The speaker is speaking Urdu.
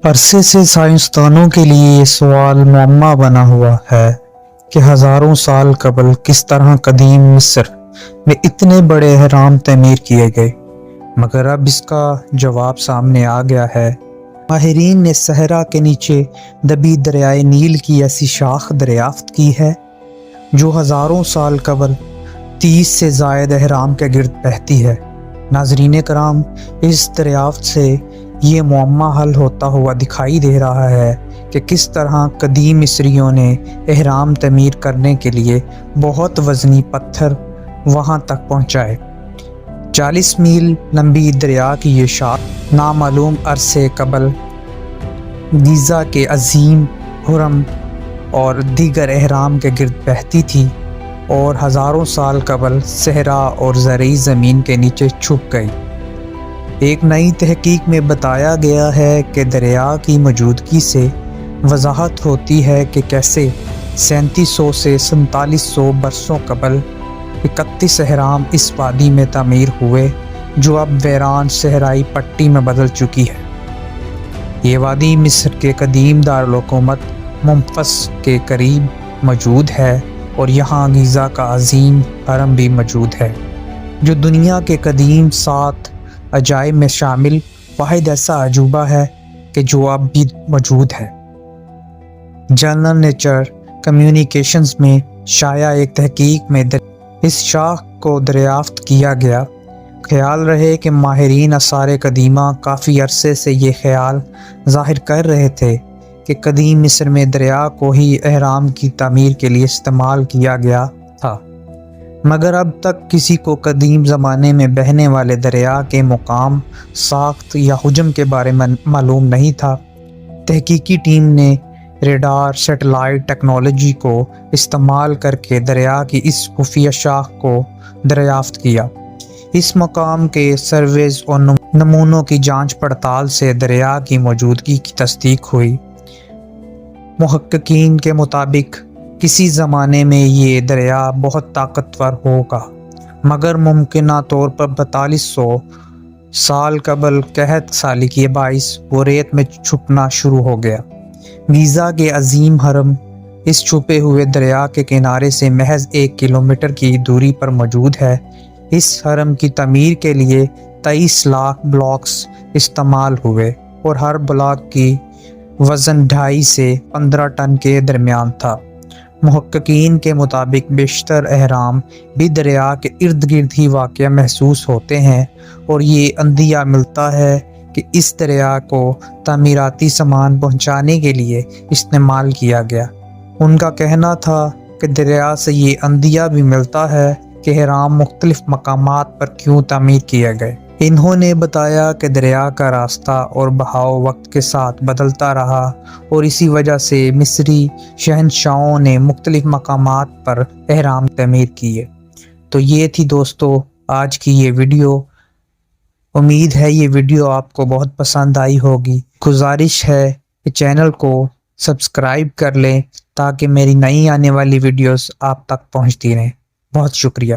عرصے سے سائنسدانوں کے لیے یہ سوال معمہ بنا ہوا ہے کہ ہزاروں سال قبل کس طرح قدیم مصر میں اتنے بڑے اہرام تعمیر کیے گئے، مگر اب اس کا جواب سامنے آ گیا ہے۔ ماہرین نے صحرا کے نیچے دبی دریائے نیل کی ایسی شاخ دریافت کی ہے جو ہزاروں سال قبل 30 سے زائد اہرام کے گرد بہتی ہے۔ ناظرین کرام، اس دریافت سے یہ معمہ حل ہوتا ہوا دکھائی دے رہا ہے کہ کس طرح قدیم مصریوں نے اہرام تعمیر کرنے کے لیے بہت وزنی پتھر وہاں تک پہنچائے۔ 40 میل لمبی دریا کی یہ شاخ نامعلوم عرصے قبل گیزا کے عظیم ہرم اور دیگر اہرام کے گرد بہتی تھی اور ہزاروں سال قبل صحرا اور زرعی زمین کے نیچے چھپ گئی۔ ایک نئی تحقیق میں بتایا گیا ہے کہ دریا کی موجودگی سے وضاحت ہوتی ہے کہ کیسے 3700 سے 4700 برسوں قبل 31 اہرام اس وادی میں تعمیر ہوئے جو اب ویران صحرائی پٹی میں بدل چکی ہے۔ یہ وادی مصر کے قدیم دارالحکومت ممفس کے قریب موجود ہے اور یہاں گیزا کا عظیم ہرم بھی موجود ہے جو دنیا کے قدیم 7 عجائب میں شامل واحد ایسا عجوبہ ہے کہ جو اب بھی موجود ہے۔ جرنل نیچر کمیونیکیشنز میں شائع ایک تحقیق میں اس شاخ کو دریافت کیا گیا۔ خیال رہے کہ ماہرین آثار قدیمہ کافی عرصے سے یہ خیال ظاہر کر رہے تھے کہ قدیم مصر میں دریا کو ہی اہرام کی تعمیر کے لیے استعمال کیا گیا تھا، مگر اب تک کسی کو قدیم زمانے میں بہنے والے دریا کے مقام، ساخت یا حجم کے بارے میں معلوم نہیں تھا۔ تحقیقی ٹیم نے ریڈار سیٹلائٹ ٹیکنالوجی کو استعمال کر کے دریا کی اس خفیہ شاخ کو دریافت کیا۔ اس مقام کے سرویز اور نمونوں کی جانچ پڑتال سے دریا کی موجودگی کی تصدیق ہوئی۔ محققین کے مطابق کسی زمانے میں یہ دریا بہت طاقتور ہوگا، مگر ممکنہ طور پر 4200 سال قبل قحط سالی کے باعث وہ ریت میں چھپنا شروع ہو گیا۔ گیزا کے عظیم ہرم اس چھپے ہوئے دریا کے کنارے سے محض 1 کلومیٹر کی دوری پر موجود ہے۔ اس ہرم کی تعمیر کے لیے 23 لاکھ بلاکس استعمال ہوئے اور ہر بلاک کی وزن 2.5 سے 15 ٹن کے درمیان تھا۔ محققین کے مطابق بیشتر اہرام بھی دریا کے ارد گرد ہی واقع محسوس ہوتے ہیں اور یہ عندیہ ملتا ہے کہ اس دریا کو تعمیراتی سامان پہنچانے کے لیے استعمال کیا گیا۔ ان کا کہنا تھا کہ دریا سے یہ عندیہ بھی ملتا ہے کہ اہرام مختلف مقامات پر کیوں تعمیر کیے گئے۔ انہوں نے بتایا کہ دریا کا راستہ اور بہاؤ وقت کے ساتھ بدلتا رہا اور اسی وجہ سے مصری شہنشاہوں نے مختلف مقامات پر اہرام تعمیر کیے۔ تو یہ تھی دوستو آج کی یہ ویڈیو۔ امید ہے یہ ویڈیو آپ کو بہت پسند آئی ہوگی۔ گزارش ہے کہ چینل کو سبسکرائب کر لیں تاکہ میری نئی آنے والی ویڈیوز آپ تک پہنچتی رہیں۔ بہت شکریہ۔